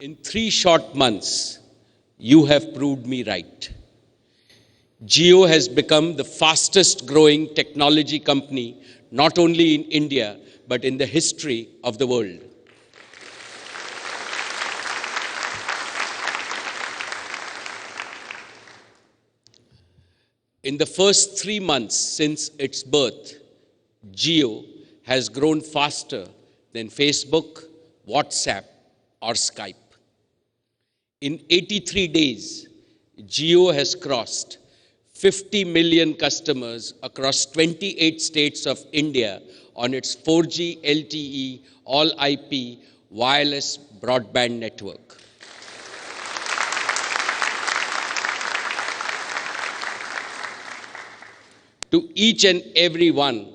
In 3 short months, you have proved me right. Jio has become the fastest growing technology company, not only in India, but in the history of the world. In the first 3 months since its birth, Jio has grown faster than Facebook, WhatsApp, or Skype. In 83 days, Jio has crossed 50 million customers across 28 states of India on its 4G LTE all IP wireless broadband network. To each and every one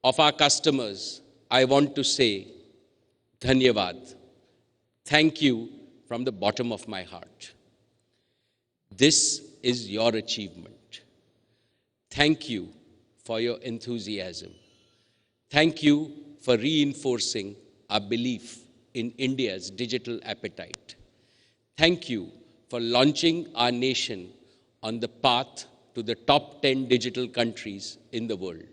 of our customers, I want to say, Dhanyavad. Thank you from the bottom of my heart. This is your achievement. Thank you for your enthusiasm. Thank you for reinforcing our belief in India's digital appetite. Thank you for launching our nation on the path to the top 10 digital countries in the world.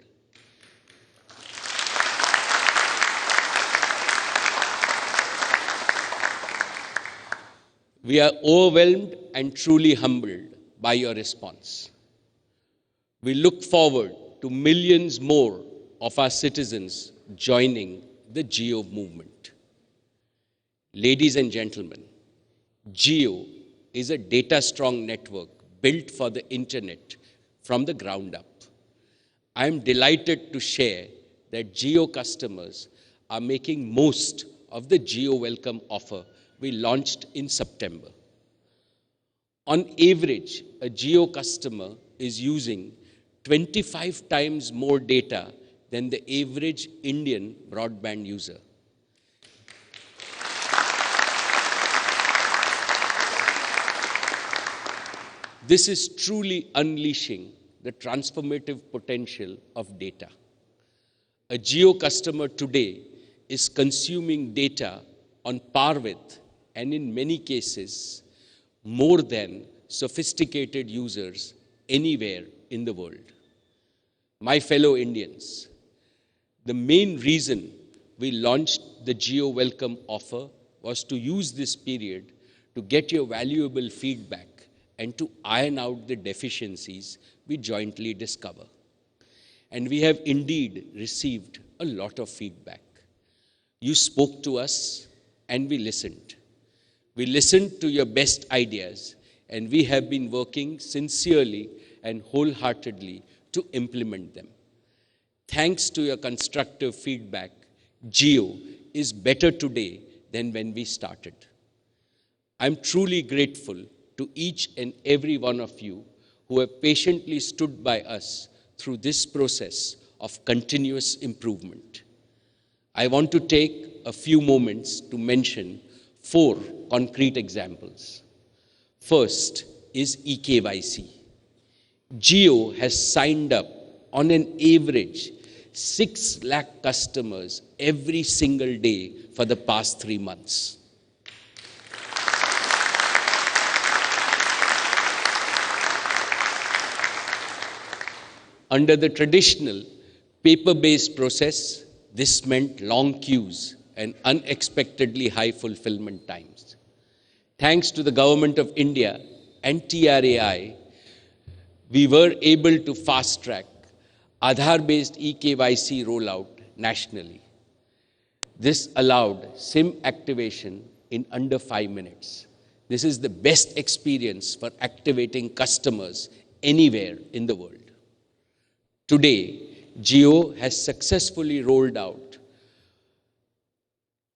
We are overwhelmed and truly humbled by your response. We look forward to millions more of our citizens joining the Jio movement. Ladies and gentlemen, Jio is a data-strong network built for the internet from the ground up. I am delighted to share that Jio customers are making most of the Jio Welcome offer we launched in September. On average, a Jio customer is using 25 times more data than the average Indian broadband user. This is truly unleashing the transformative potential of data. A Jio customer today is consuming data on par with, and in many cases, more than sophisticated users anywhere in the world. My fellow Indians, the main reason we launched the Jio Welcome offer was to use this period to get your valuable feedback and to iron out the deficiencies we jointly discover. And we have indeed received a lot of feedback. You spoke to us and we listened. We listened to your best ideas, and we have been working sincerely and wholeheartedly to implement them. Thanks to your constructive feedback, Jio is better today than when we started. I'm truly grateful to each and every one of you who have patiently stood by us through this process of continuous improvement. I want to take a few moments to mention 4 concrete examples. First is eKYC. Jio has signed up on an average 6 lakh customers every single day for the past 3 months. Under the traditional paper-based process, this meant long queues and unexpectedly high fulfillment times. Thanks to the Government of India and TRAI, we were able to fast-track Aadhaar-based eKYC rollout nationally. This allowed SIM activation in under 5 minutes. This is the best experience for activating customers anywhere in the world. Today, Jio has successfully rolled out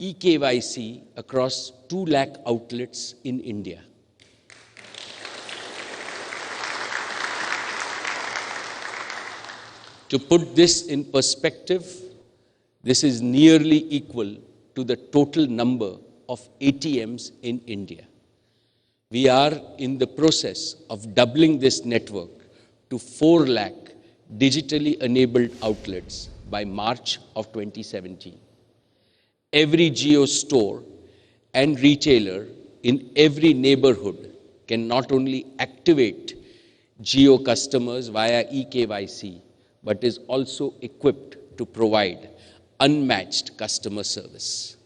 eKYC across 2 lakh outlets in India. To put this in perspective, this is nearly equal to the total number of ATMs in India. We are in the process of doubling this network to 4 lakh digitally enabled outlets by March of 2017. Every Jio store and retailer in every neighborhood can not only activate Jio customers via eKYC, but is also equipped to provide unmatched customer service.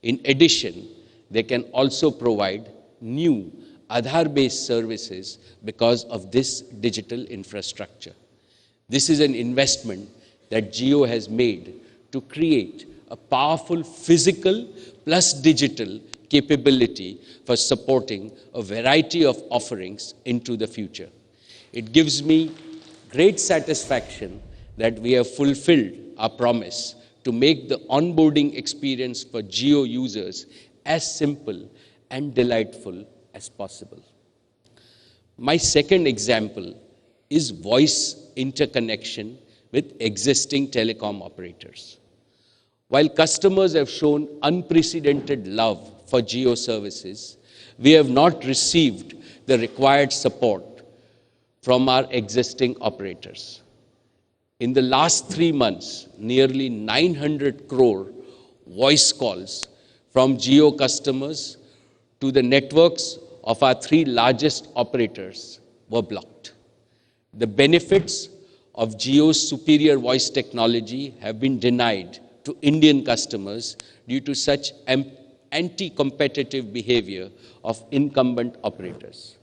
In addition, they can also provide new Aadhaar-based services because of this digital infrastructure. This is an investment that Jio has made to create a powerful physical plus digital capability for supporting a variety of offerings into the future. It gives me great satisfaction that we have fulfilled our promise to make the onboarding experience for Jio users as simple and delightful as possible. My second example is voice interconnection with existing telecom operators. While customers have shown unprecedented love for Jio services, we have not received the required support from our existing operators. In the last 3 months, nearly 900 crore voice calls from Jio customers to the networks of our 3 largest operators were blocked. The benefits of Jio's superior voice technology have been denied to Indian customers due to such anti-competitive behavior of incumbent operators.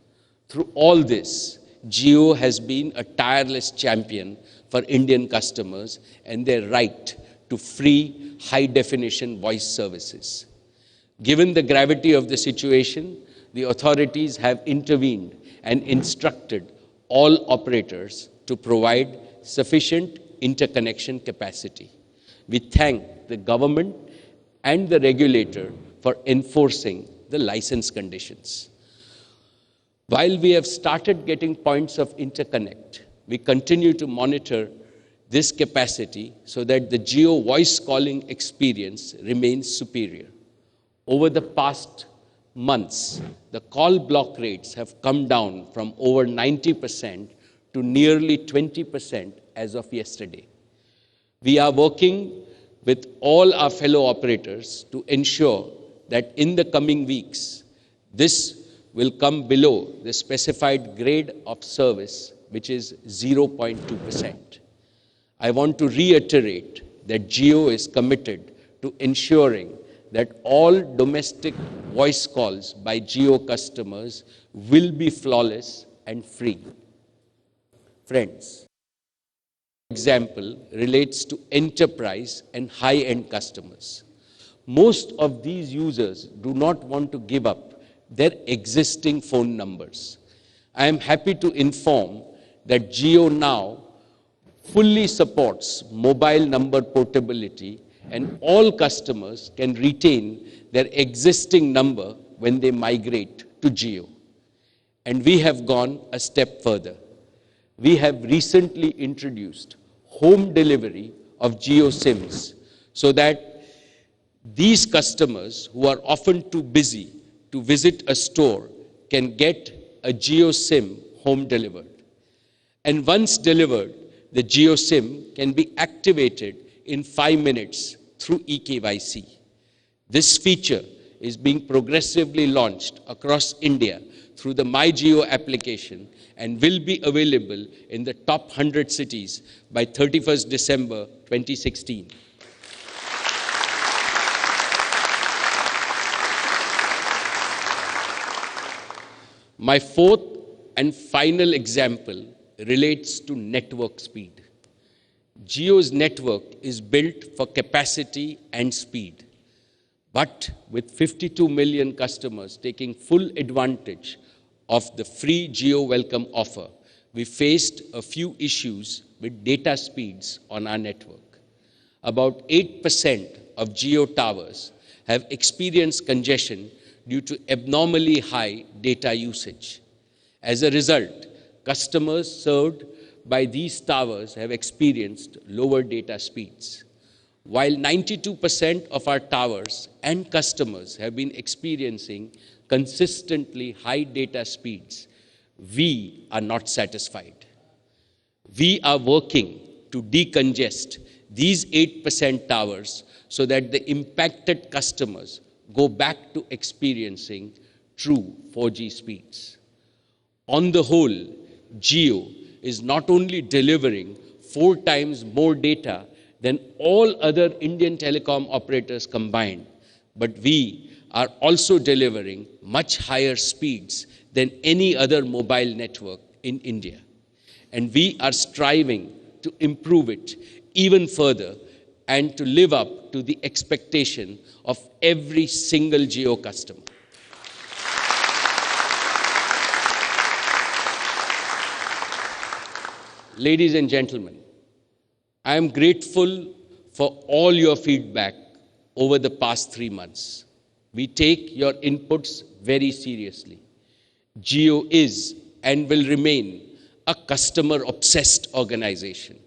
Through all this, Jio has been a tireless champion for Indian customers and their right to free high-definition voice services. Given the gravity of the situation, the authorities have intervened and instructed all operators to provide sufficient interconnection capacity. We thank the government and the regulator for enforcing the license conditions. While we have started getting points of interconnect, we continue to monitor this capacity so that the Jio voice calling experience remains superior. Over the past months, the call block rates have come down from over 90% to nearly 20% as of yesterday. We are working with all our fellow operators to ensure that in the coming weeks, this will come below the specified grade of service, which is 0.2%. I want to reiterate that Jio is committed to ensuring that all domestic voice calls by Jio customers will be flawless and free. Friends, example relates to enterprise and high-end customers. Most of these users do not want to give up their existing phone numbers. I am happy to inform that Jio now fully supports mobile number portability, and all customers can retain their existing number when they migrate to Jio. And we have gone a step further. We have recently introduced home delivery of Jio SIMs so that these customers who are often too busy to visit a store can get a Jio SIM home delivered. And once delivered, the Jio SIM can be activated in 5 minutes through eKYC. This feature is being progressively launched across India through the MyJio application and will be available in the top 100 cities by 31st December 2016. My fourth and final example relates to network speed. Jio's network is built for capacity and speed. But with 52 million customers taking full advantage of the free Jio Welcome offer, we faced a few issues with data speeds on our network. About 8% of Jio towers have experienced congestion due to abnormally high data usage. As a result, customers served by these towers have experienced lower data speeds. While 92% of our towers and customers have been experiencing consistently high data speeds, we are not satisfied. We are working to decongest these 8% towers so that the impacted customers go back to experiencing true 4G speeds. On the whole, Jio is not only delivering 4 times more data than all other Indian telecom operators combined, but we are also delivering much higher speeds than any other mobile network in India. And we are striving to improve it even further and to live up to the expectation of every single Jio customer. Ladies and gentlemen, I am grateful for all your feedback over the past 3 months. We take your inputs very seriously. Jio is and will remain a customer-obsessed organization.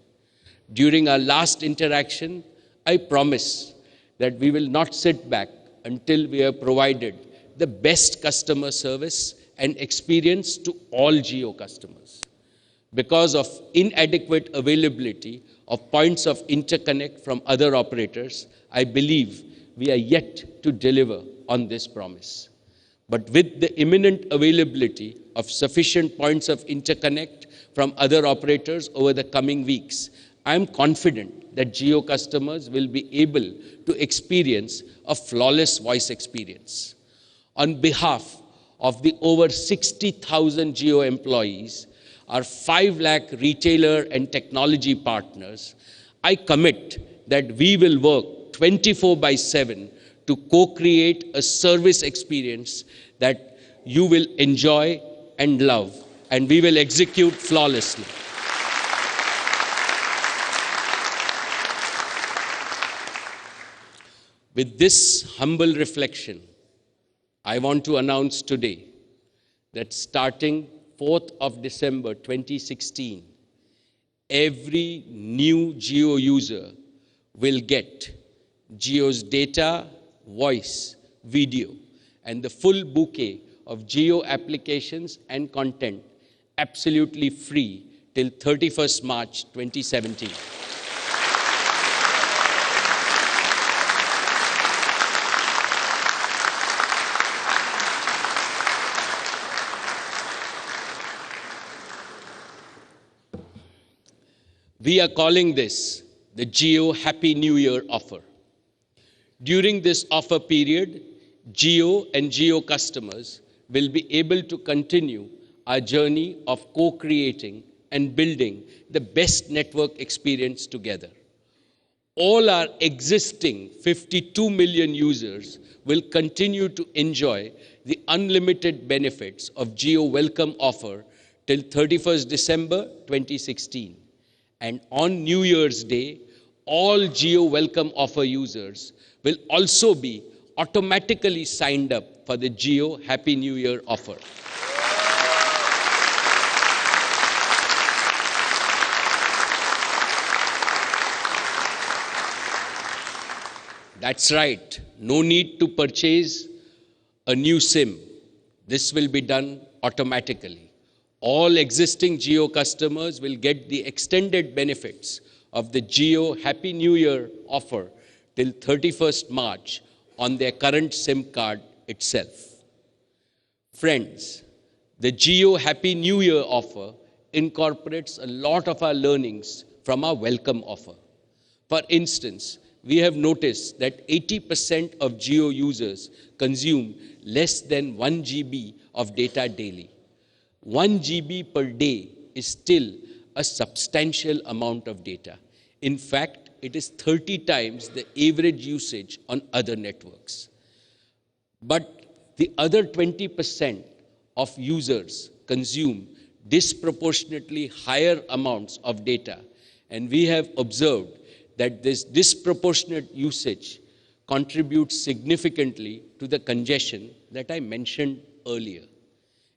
During our last interaction, I promise that we will not sit back until we have provided the best customer service and experience to all Jio customers. Because of inadequate availability of points of interconnect from other operators, I believe we are yet to deliver on this promise. But with the imminent availability of sufficient points of interconnect from other operators over the coming weeks, I am confident that Jio customers will be able to experience a flawless voice experience. On behalf of the over 60,000 Jio employees, our 5 lakh retailer and technology partners, I commit that we will work 24/7 to co-create a service experience that you will enjoy and love, and we will execute flawlessly. With this humble reflection, I want to announce today that starting 4th of December 2016, every new Jio user will get Jio's data, voice, video, and the full bouquet of Jio applications and content absolutely free till 31st March 2017. We are calling this the Jio Happy New Year offer. During this offer period, Jio and Jio customers will be able to continue our journey of co-creating and building the best network experience together. All our existing 52 million users will continue to enjoy the unlimited benefits of Jio Welcome offer till 31st December 2016. And on New Year's Day, all Jio Welcome offer users will also be automatically signed up for the Jio Happy New Year offer. That's right, no need to purchase a new SIM. This will be done automatically. All existing Jio customers will get the extended benefits of the Jio Happy New Year offer till 31st March on their current SIM card itself. Friends, the Jio Happy New Year offer incorporates a lot of our learnings from our Welcome offer. For instance, we have noticed that 80% of Jio users consume less than 1 GB of data daily. 1 GB per day is still a substantial amount of data. In fact, it is 30 times the average usage on other networks. But the other 20% of users consume disproportionately higher amounts of data, and we have observed that this disproportionate usage contributes significantly to the congestion that I mentioned earlier.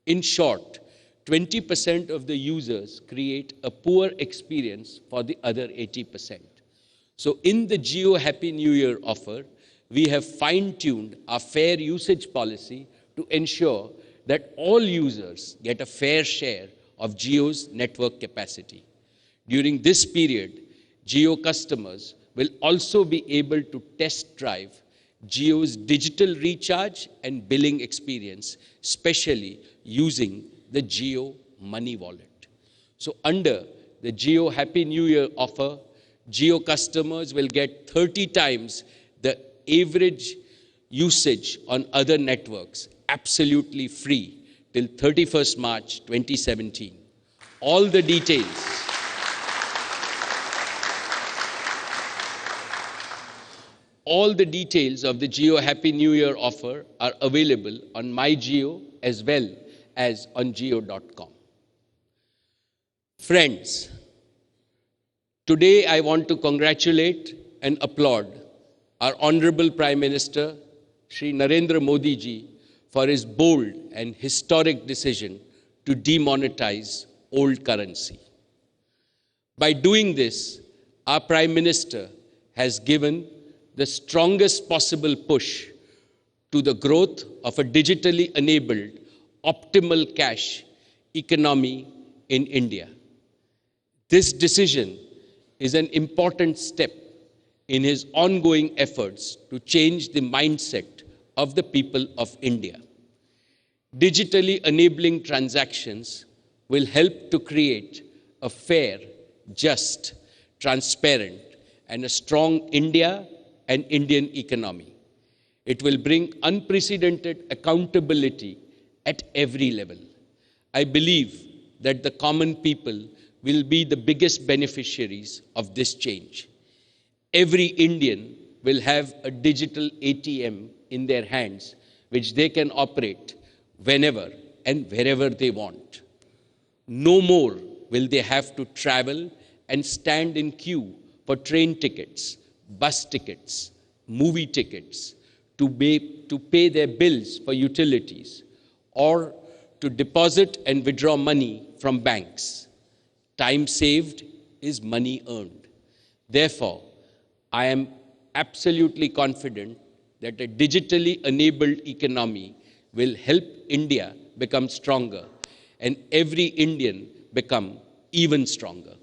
In short, 20% of the users create a poor experience for the other 80%. So in the Jio Happy New Year offer, we have fine-tuned our fair usage policy to ensure that all users get a fair share of Jio's network capacity. During this period, Jio customers will also be able to test drive Jio's digital recharge and billing experience, especially using the Jio Money Wallet. So under the Jio Happy New Year offer, Jio customers will get 30 times the average usage on other networks, absolutely free till 31st March 2017. All the details of the Jio Happy New Year offer are available on MyJio as well as on jio.com. Friends, today I want to congratulate and applaud our Honorable Prime Minister, Shri Narendra Modi ji, for his bold and historic decision to demonetize old currency. By doing this, our Prime Minister has given the strongest possible push to the growth of a digitally enabled, optimal cash economy in India. This decision is an important step in his ongoing efforts to change the mindset of the people of India. Digitally enabling transactions will help to create a fair, just, transparent, and a strong India and Indian economy. It will bring unprecedented accountability at every level. I believe that the common people will be the biggest beneficiaries of this change. Every Indian will have a digital ATM in their hands, which they can operate whenever and wherever they want. No more will they have to travel and stand in queue for train tickets, bus tickets, movie tickets, to pay their bills for utilities, or to deposit and withdraw money from banks. Time saved is money earned. Therefore, I am absolutely confident that a digitally enabled economy will help India become stronger and every Indian become even stronger.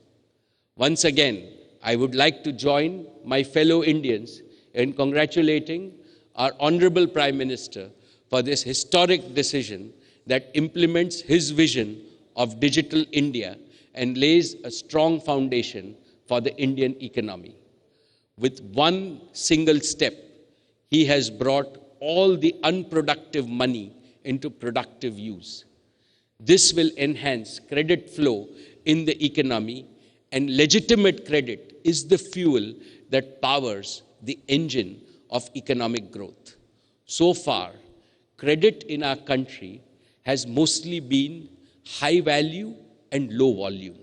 Once again, I would like to join my fellow Indians in congratulating our Honorable Prime Minister for this historic decision that implements his vision of digital India and lays a strong foundation for the Indian economy. With one single step, he has brought all the unproductive money into productive use. This will enhance credit flow in the economy, and legitimate credit is the fuel that powers the engine of economic growth. So far, credit in our country has mostly been high value and low volume.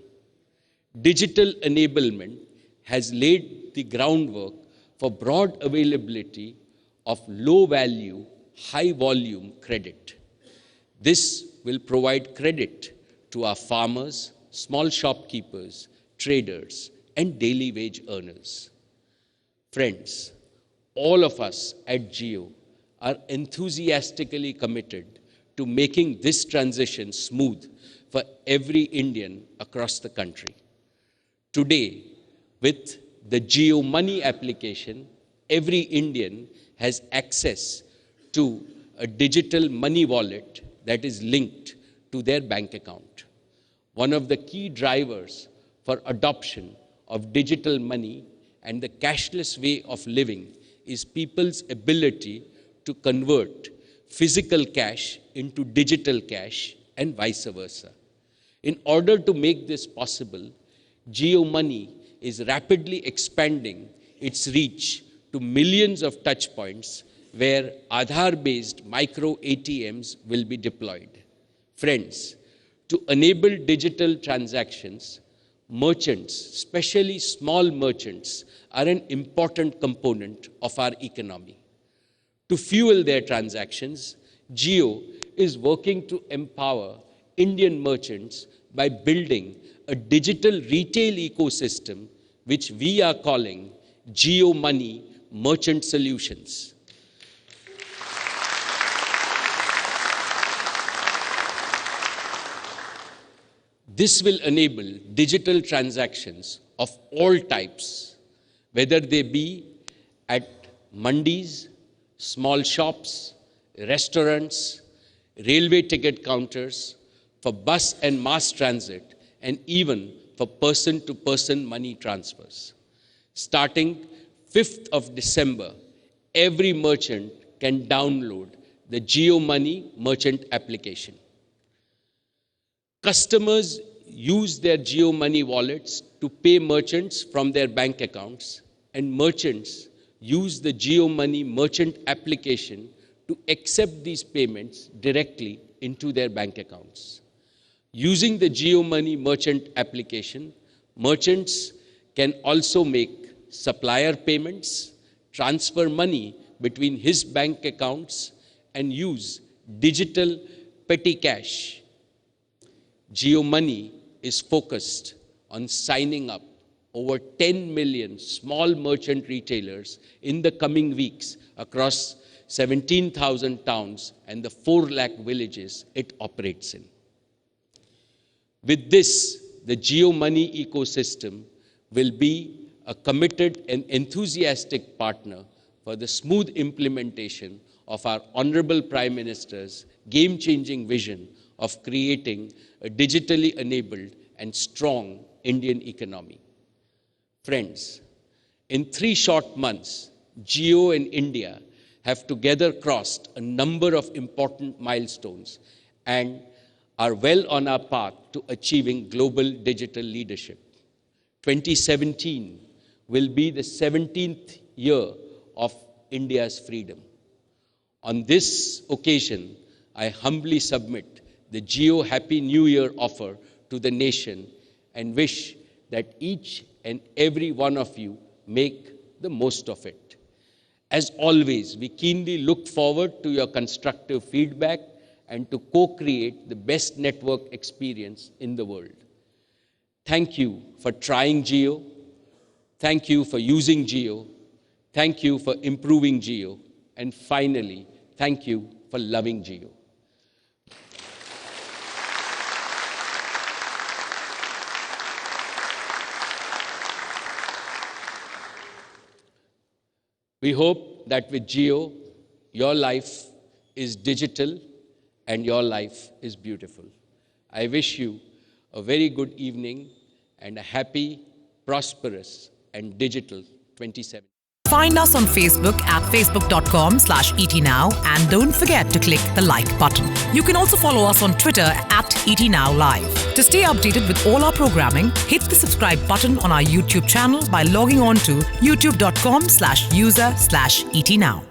Digital enablement has laid the groundwork for broad availability of low value, high volume credit. This will provide credit to our farmers, small shopkeepers, traders, and daily wage earners. Friends, all of us at Jio are enthusiastically committed to making this transition smooth for every Indian across the country. Today, with the Jio Money application, every Indian has access to a digital money wallet that is linked to their bank account. One of the key drivers for adoption of digital money and the cashless way of living is people's ability to convert physical cash into digital cash and vice versa. In order to make this possible, Jio Money is rapidly expanding its reach to millions of touchpoints where Aadhaar-based micro ATMs will be deployed. Friends, to enable digital transactions, merchants, especially small merchants, are an important component of our economy. To fuel their transactions, Jio is working to empower Indian merchants by building a digital retail ecosystem, which we are calling Jio Money Merchant Solutions. This will enable digital transactions of all types, whether they be at mandis, small shops, restaurants, railway ticket counters, for bus and mass transit, and even for person-to-person money transfers. Starting 5th of December, every merchant can download the JioMoney merchant application. Customers use their JioMoney wallets to pay merchants from their bank accounts, and merchants use the JioMoney merchant application to accept these payments directly into their bank accounts. Using the JioMoney merchant application, merchants can also make supplier payments, transfer money between his bank accounts, and use digital petty cash. JioMoney is focused on signing up over 10 million small merchant retailers in the coming weeks across 17,000 towns and the 4 lakh villages it operates in. With this, the JioMoney ecosystem will be a committed and enthusiastic partner for the smooth implementation of our Honorable Prime Minister's game-changing vision of creating a digitally enabled and strong Indian economy. Friends, in 3 short months, Jio and India have together crossed a number of important milestones and are well on our path to achieving global digital leadership. 2017 will be the 17th year of India's freedom. On this occasion, I humbly submit the Jio Happy New Year offer to the nation and wish that each and every one of you make the most of it. As always, we keenly look forward to your constructive feedback and to co-create the best network experience in the world. Thank you for trying Jio. Thank you for using Jio. Thank you for improving Jio. And finally, thank you for loving Jio. We hope that with Jio, your life is digital and your life is beautiful. I wish you a very good evening and a happy, prosperous, and digital 27. Find us on Facebook at facebook.com/ETNow and don't forget to click the like button. You can also follow us on Twitter at ETNowLive. To stay updated with all our programming, hit the subscribe button on our YouTube channel by logging on to youtube.com/user/ETNow.